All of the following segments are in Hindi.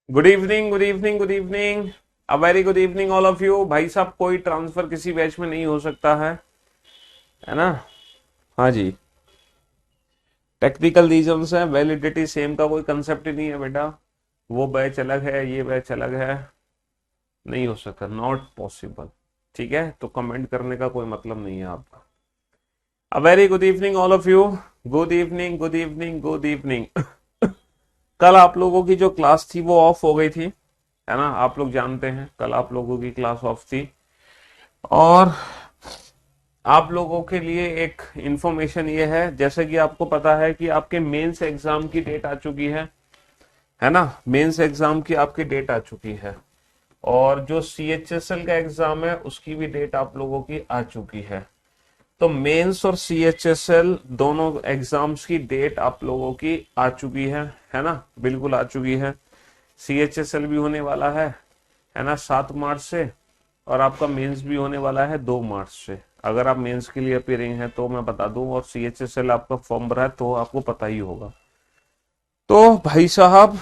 Good evening, good evening, good evening. A very good evening all of you. भाई साहब, कोई ट्रांसफर किसी बैच में नहीं हो सकता है ना। हाँ जी। टेक्निकल रीजंस है, वैलिडिटी सेम का कोई कंसेप्ट ही नहीं है बेटा। वो बैच अलग है, ये बैच अलग है। नहीं हो सकता, नॉट पॉसिबल। ठीक है, तो कमेंट करने का कोई मतलब नहीं है आपका। A very good evening all of you. Good evening, good evening, good evening. कल आप लोगों की जो क्लास थी वो ऑफ हो गई थी, है ना। आप लोग जानते हैं कल आप लोगों की क्लास ऑफ थी। और आप लोगों के लिए एक इंफॉर्मेशन ये है, जैसे कि आपको पता है कि आपके मेंस एग्जाम की डेट आ चुकी है ना। मेंस एग्जाम की आपकी डेट आ चुकी है। और जो सीएचएसएल का एग्जाम है उसकी भी डेट आप लोगों की आ चुकी है। तो मेंस और सीएचएसएल दोनों एग्जाम्स की डेट आप लोगों की आ चुकी है ना, बिल्कुल आ चुकी है। सीएचएसएल भी होने वाला है ना, 7 मार्च से। और आपका मेंस भी होने वाला है 2 मार्च से। अगर आप मेंस के लिए अपियरिंग है तो मैं बता दूं, और सीएचएसएल आपका फॉर्म भरा है तो आपको पता ही होगा। तो भाई साहब,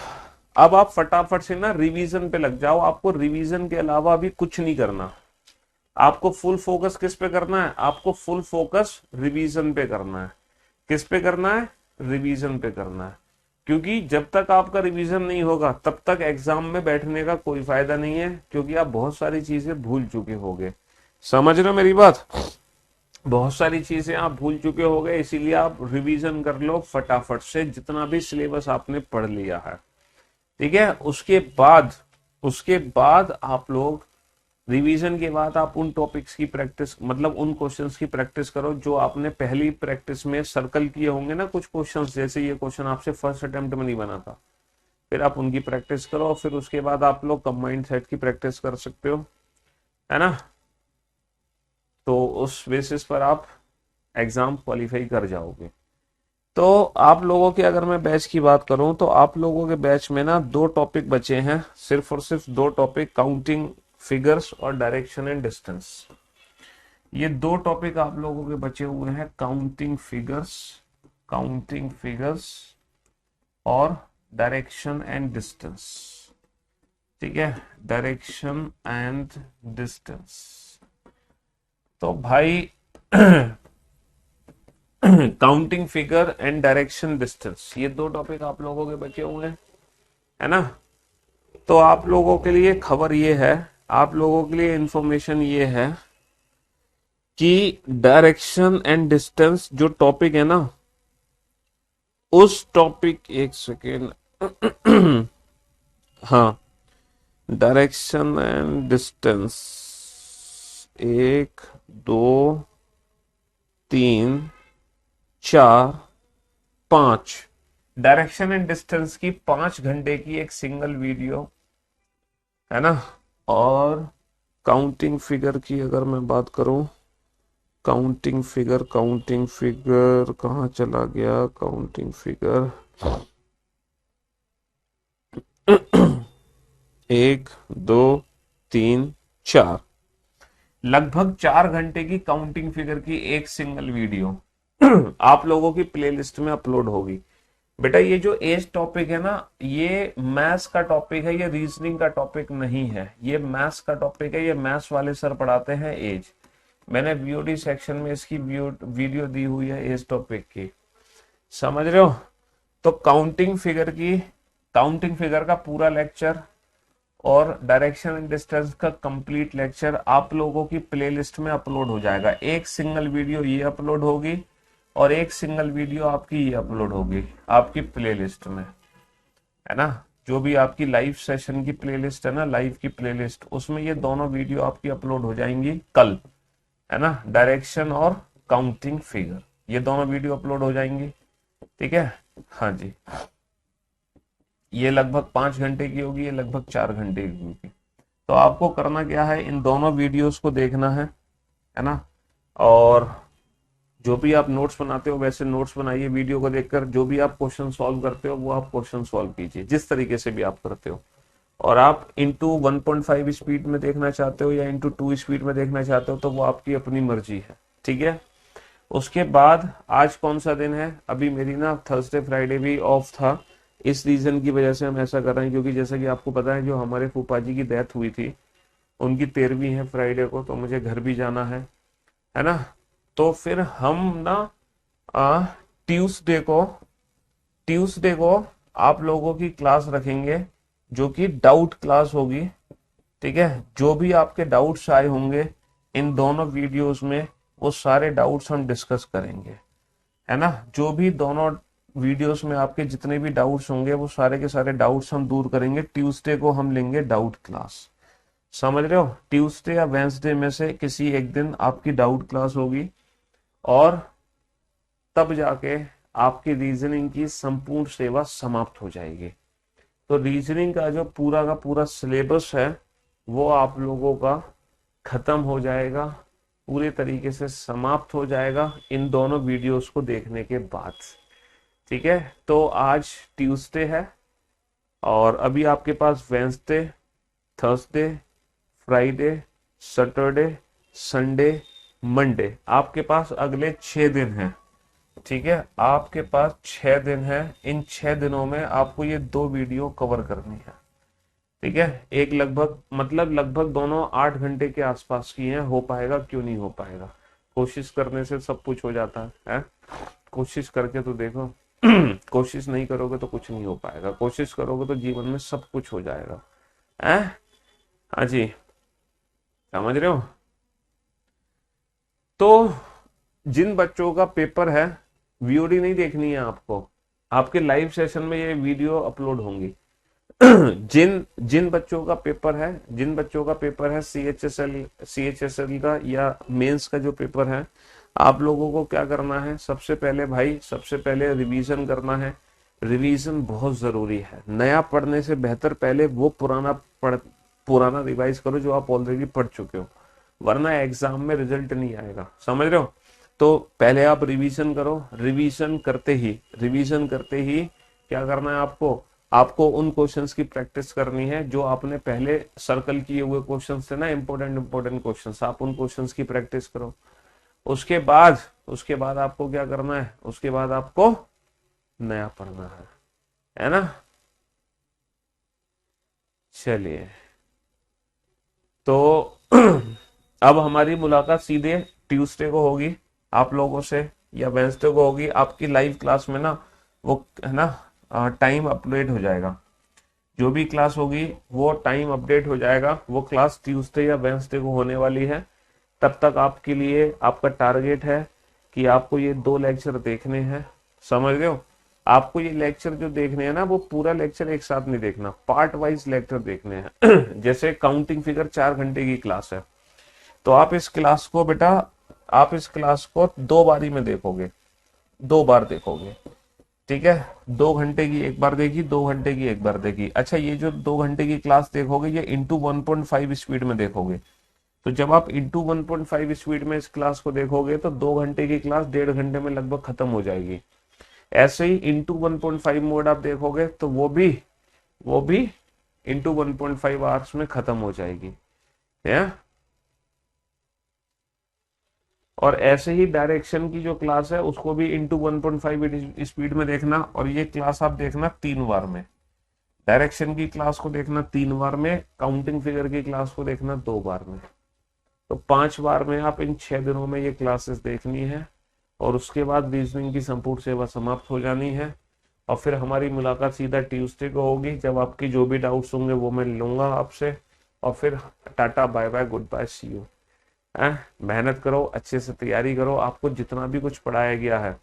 अब आप फटाफट से ना रिवीजन पे लग जाओ। आपको रिवीजन के अलावा भी कुछ नहीं करना। आपको फुल फोकस किस पे करना है? आपको फुल फोकस रिवीजन पे करना है। किस पे करना है? रिवीजन पे करना है। क्योंकि जब तक आपका रिवीजन नहीं होगा तब तक एग्जाम में बैठने का कोई फायदा नहीं है, क्योंकि आप बहुत सारी चीजें भूल चुके होगे। समझ रहे हो मेरी बात? बहुत सारी चीजें आप भूल चुके होगे, इसीलिए आप रिवीजन कर लो फटाफट से जितना भी सिलेबस आपने पढ़ लिया है। ठीक है, उसके बाद आप लोग रिवीजन के बाद आप उन टॉपिक्स की प्रैक्टिस, मतलब उन क्वेश्चंस की प्रैक्टिस करो जो आपने पहली प्रैक्टिस में सर्कल किए होंगे ना। कुछ क्वेश्चंस, जैसे ये क्वेश्चन आपसे फर्स्ट अटेम्प्ट में नहीं बना था, फिर आप उनकी प्रैक्टिस करो। फिर उसके बाद आप लोग कंबाइंड सेट की प्रैक्टिस कर सकते हो, है ना। तो उस बेसिस पर आप एग्जाम क्वालिफाई कर जाओगे। तो आप लोगों के, अगर मैं बैच की बात करूं तो आप लोगों के बैच में ना 2 टॉपिक बचे हैं, सिर्फ और सिर्फ 2 टॉपिक, काउंटिंग फिगर्स और डायरेक्शन एंड डिस्टेंस। ये 2 टॉपिक आप लोगों के बचे हुए हैं, काउंटिंग फिगर्स और डायरेक्शन एंड डिस्टेंस। ठीक है, डायरेक्शन एंड डिस्टेंस। तो भाई counting figure and direction distance, ये 2 टॉपिक आप लोगों के बचे हुए हैं, है ना। तो आप लोगों के लिए खबर ये है, आप लोगों के लिए इंफॉर्मेशन ये है कि डायरेक्शन एंड डिस्टेंस जो टॉपिक है ना, उस टॉपिक, एक सेकेंड। हाँ, direction and distance, 1, 2, 3, 4, 5। Direction and distance की 5 घंटे की एक सिंगल वीडियो, है ना। और काउंटिंग फिगर की अगर मैं बात करूं, काउंटिंग फिगर कहाँ चला गया? काउंटिंग फिगर 1, 2, 3, 4, लगभग 4 घंटे की काउंटिंग फिगर की एक सिंगल वीडियो आप लोगों की प्लेलिस्ट में अपलोड होगी। बेटा, ये जो एज टॉपिक है ना, ये मैथ्स का टॉपिक है, ये रीजनिंग का टॉपिक नहीं है। ये मैथ्स का टॉपिक है, ये मैथ्स वाले सर पढ़ाते हैं एज। मैंने वीओडी सेक्शन में इसकी वीडियो दी हुई है एज टॉपिक की। समझ रहे हो? तो काउंटिंग फिगर का पूरा लेक्चर और डायरेक्शन एंड डिस्टेंस का कंप्लीट लेक्चर आप लोगों की प्लेलिस्ट में अपलोड हो जाएगा। एक सिंगल वीडियो ये अपलोड होगी और एक सिंगल वीडियो आपकी ये अपलोड होगी आपकी प्लेलिस्ट में, है ना। जो भी आपकी लाइव सेशन की प्लेलिस्ट है ना, लाइव की प्लेलिस्ट, उसमें ये दोनों वीडियो आपकी अपलोड हो जाएंगी कल, है ना। डायरेक्शन और काउंटिंग फिगर, ये दोनों वीडियो अपलोड हो जाएंगी। ठीक है, हाँ जी। ये लगभग 5 घंटे की होगी, ये लगभग 4 घंटे की होगी। तो आपको करना क्या है, इन दोनों वीडियोस को देखना है ना। और जो भी आप नोट्स बनाते हो वैसे नोट्स बनाइए वीडियो को देखकर। जो भी आप क्वेश्चन सॉल्व करते हो वो आप क्वेश्चन सॉल्व कीजिए, जिस तरीके से भी आप करते हो। और आप इंटू 1.5 स्पीड में देखना चाहते हो या इंटू 2 स्पीड में देखना चाहते हो तो वो आपकी अपनी मर्जी है। ठीक है। उसके बाद आज कौन सा दिन है? अभी मेरी ना थर्सडे फ्राइडे भी ऑफ था, इस रीजन की वजह से हम ऐसा कर रहे हैं, क्योंकि जैसा कि आपको पता है जो हमारे फूफा जी की डेथ हुई थी, उनकी 13वीं है फ्राइडे को, तो मुझे घर भी जाना है ना। तो फिर हम ना ट्यूसडे को ट्यूसडे को आप लोगों की क्लास रखेंगे, जो कि डाउट क्लास होगी। ठीक है, जो भी आपके डाउट्स आए होंगे इन दोनों वीडियोस में, वो सारे डाउट्स हम डिस्कस करेंगे, है ना। जो भी दोनों वीडियोस में आपके जितने भी डाउट्स होंगे, वो सारे के सारे डाउट्स हम दूर करेंगे। ट्यूसडे को हम लेंगे डाउट क्लास, समझ रहे हो। ट्यूसडे या वेंसडे में से किसी एक दिन आपकी डाउट क्लास होगी, और तब जाके आपकी रीजनिंग की संपूर्ण सेवा समाप्त हो जाएगी। तो रीजनिंग का जो पूरा का पूरा सिलेबस है वो आप लोगों का खत्म हो जाएगा, पूरे तरीके से समाप्त हो जाएगा इन दोनों वीडियोस को देखने के बाद। ठीक है, तो आज ट्यूसडे है, और अभी आपके पास Wednesday, Thursday, Friday, Saturday, Sunday, Monday, आपके पास अगले 6 दिन हैं। ठीक है, आपके पास 6 दिन है। इन 6 दिनों में आपको ये 2 वीडियो कवर करनी है। ठीक है, एक लगभग दोनों 8 घंटे के आसपास की हैं। हो पाएगा, क्यों नहीं हो पाएगा, कोशिश करने से सब कुछ हो जाता है? कोशिश करके तो देखो। कोशिश नहीं करोगे तो कुछ नहीं हो पाएगा, कोशिश करोगे तो जीवन में सब कुछ हो जाएगा, है। हाँ जी, समझ रहे हो। तो जिन बच्चों का पेपर है, वीओडी नहीं देखनी है आपको, आपके लाइव सेशन में ये वीडियो अपलोड होंगी। जिन जिन बच्चों का पेपर है, सीएचएसएल का या मेंस का जो पेपर है, आप लोगों को क्या करना है, सबसे पहले रिवीजन करना है। रिवीजन बहुत जरूरी है। नया पढ़ने से बेहतर पहले वो पुराना रिवाइज करो जो आप ऑलरेडी पढ़ चुके हो, वरना एग्जाम में रिजल्ट नहीं आएगा, समझ रहे हो। तो पहले आप रिवीजन करो। रिवीजन करते ही क्या करना है आपको उन क्वेश्चंस की प्रैक्टिस करनी है जो आपने पहले सर्कल किए हुए क्वेश्चंस थे ना, इंपॉर्टेंट क्वेश्चंस, आप उन क्वेश्चंस की प्रैक्टिस करो। उसके बाद आपको क्या करना है, उसके बाद आपको नया पढ़ना है ना। चलिए, तो अब हमारी मुलाकात सीधे ट्यूसडे को होगी आप लोगों से, या वेंसडे को होगी। आपकी लाइव क्लास में ना वो है ना टाइम अपडेट हो जाएगा, जो भी क्लास होगी वो टाइम अपडेट हो जाएगा। वो क्लास ट्यूसडे या वेंसडे को होने वाली है। तब तक आपके लिए आपका टारगेट है कि आपको ये 2 लेक्चर देखने हैं, समझ रहे हो। आपको ये लेक्चर जो देखने हैं ना, वो पूरा लेक्चर एक साथ नहीं देखना, पार्ट वाइज लेक्चर देखने हैं। जैसे काउंटिंग फिगर 4 घंटे की क्लास है, तो आप इस क्लास को 2 बारी में देखोगे, 2 बार देखोगे। ठीक है, 2 घंटे की एक बार देखी, 2 घंटे की एक बार देखी। अच्छा, ये जो 2 घंटे की क्लास देखोगे, ये इंटू 1.5 स्पीड में देखोगे। तो जब आप इंटू 1.5 स्पीड में इस क्लास को देखोगे, तो 2 घंटे की क्लास 1.5 घंटे में लगभग खत्म हो जाएगी। ऐसे ही इंटू 1.5 मोड आप देखोगे, तो वो भी इंटू 1.5 आवर्स में खत्म हो जाएगी, है। और ऐसे ही डायरेक्शन की जो क्लास है, उसको भी इंटू 1.5 स्पीड में देखना, और ये क्लास आप देखना 3 बार में। डायरेक्शन की क्लास को देखना 3 बार में, काउंटिंग फिगर की क्लास को देखना 2 बार में। तो 5 बार में आप इन 6 दिनों में ये क्लासेस देखनी है, और उसके बाद रीजनिंग की संपूर्ण सेवा समाप्त हो जानी है। और फिर हमारी मुलाकात सीधा ट्यूसडे को होगी, जब आपकी जो भी डाउट्स होंगे वो मैं लूंगा आपसे। और फिर tata, bye bye, good bye, see you. मेहनत करो, अच्छे से तैयारी करो। आपको जितना भी कुछ पढ़ाया गया है,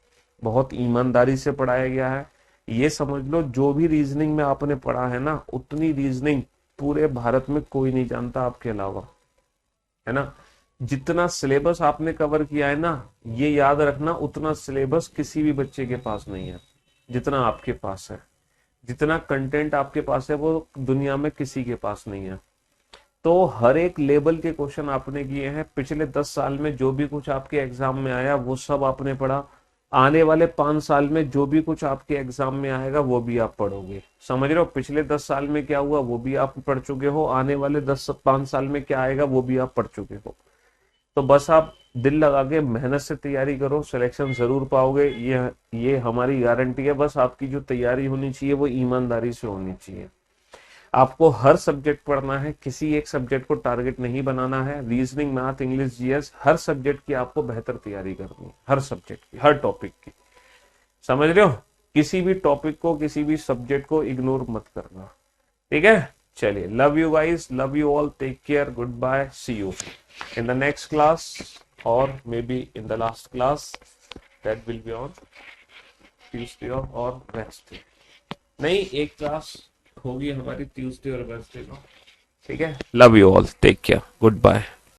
बहुत ईमानदारी से पढ़ाया गया है। ये समझ लो, जो भी रीजनिंग में आपने पढ़ा है ना, उतनी रीजनिंग पूरे भारत में कोई नहीं जानता आपके अलावा, है ना। जितना सिलेबस आपने कवर किया है ना, ये याद रखना, उतना सिलेबस किसी भी बच्चे के पास नहीं है जितना आपके पास है। जितना कंटेंट आपके पास है, वो दुनिया में किसी के पास नहीं है। तो हर एक लेवल के क्वेश्चन आपने किए हैं। पिछले 10 साल में जो भी कुछ आपके एग्जाम में आया, वो सब आपने पढ़ा। आने वाले 5 साल में जो भी कुछ आपके एग्जाम में आएगा, वो भी आप पढ़ोगे, समझ रहे हो। पिछले 10 साल में क्या हुआ, वो भी आप पढ़ चुके हो। आने वाले 5 साल में क्या आएगा, वो भी आप पढ़ चुके हो। तो बस आप दिल लगा के मेहनत से तैयारी करो, सिलेक्शन जरूर पाओगे, ये हमारी गारंटी है। बस आपकी जो तैयारी होनी चाहिए वो ईमानदारी से होनी चाहिए। आपको हर सब्जेक्ट पढ़ना है, किसी एक सब्जेक्ट को टारगेट नहीं बनाना है। रीजनिंग, मैथ, इंग्लिश, जीएस, हर सब्जेक्ट की आपको बेहतर तैयारी करनी है, हर सब्जेक्ट की, हर टॉपिक की। समझ रहे हो? किसी भी टॉपिक को, किसी भी सब्जेक्ट को इग्नोर मत करना। ठीक है, चलिए, love you guys, love you all, take care, good bye, see you in the next class, और may be in the last class that will be on Tuesday और वेडनेसडे। नहीं, एक क्लास होगी हमारी ट्यूसडे और वेडनेसडे को। ठीक है, love you all, take care, good bye.